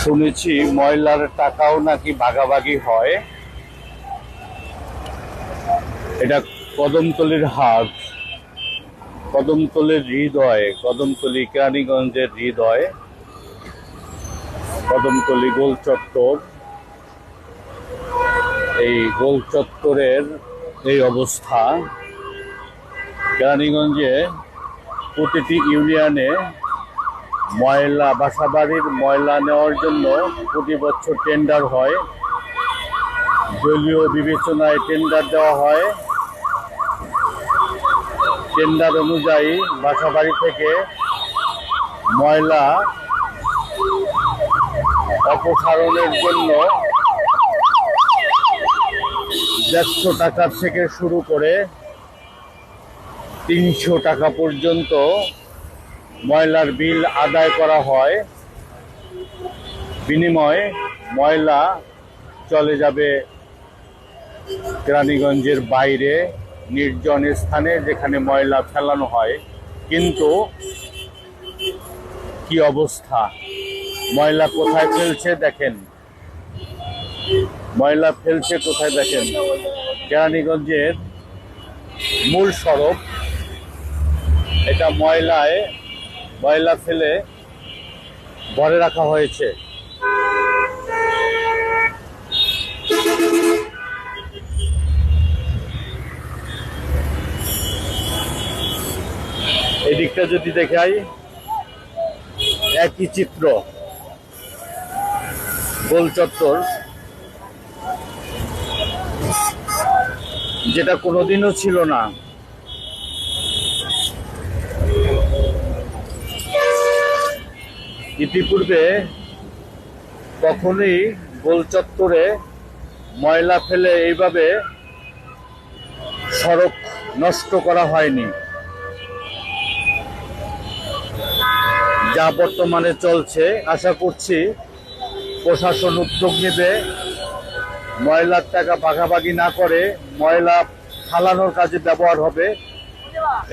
শুনেছি ময়লার টাকাও নাকি ভাগাভাগি হয়। এটা কদমতলীর হাট, কদমতলীর হৃদয়, কদমতলী কেরানীগঞ্জের হৃদয়, কদমতলী গোল চত্বর। এই গোল চত্বরের এই অবস্থা। কেরানীগঞ্জে প্রতিটি ইউনিয়নে ময়লা, বাসাবাড়ির ময়লা নেওয়ার জন্য প্রতি বছর টেন্ডার হয়, দলীয় বিবেচনায় টেন্ডার দেওয়া হয়। টেন্ডার অনুযায়ী বাসাবাড়ি থেকে ময়লা অপসারণের জন্য 150 টাকা থেকে শুরু করে 300 টাকা পর্যন্ত ময়লার বিল আদায় করা হয়। বিনিময়ে ময়লা চলে যাবে কেরানীগঞ্জের বাইরে নির্জন স্থানে, যেখানে ময়লা ফেলানো হয়। কিন্তু কি অবস্থা, ময়লা কোথায় ফেলছে দেখেন, ময়লা ফেলছে কোথায় দেখেন। কেরানীগঞ্জের মূল সড়ক, এটা ময়লা ফেলে ভরে রাখা হয়েছে। এদিকটা যদি দেখাই একই চিত্র, গোল চত্বর, যেটা কোনোদিনও ছিল না। ইতিপূর্বে কখনোই গোল চত্বরে ময়লা ফেলে এইভাবে সড়ক নষ্ট করা হয়নি। যা বর্তমানে চলছে, আশা করছি প্রশাসন উদ্যোগ নেবে, ময়লার টাকা ভাগাভাগি না করে ময়লা ফালানোর কাজে ব্যবহার হবে,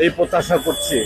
এই প্রত্যাশা করছি।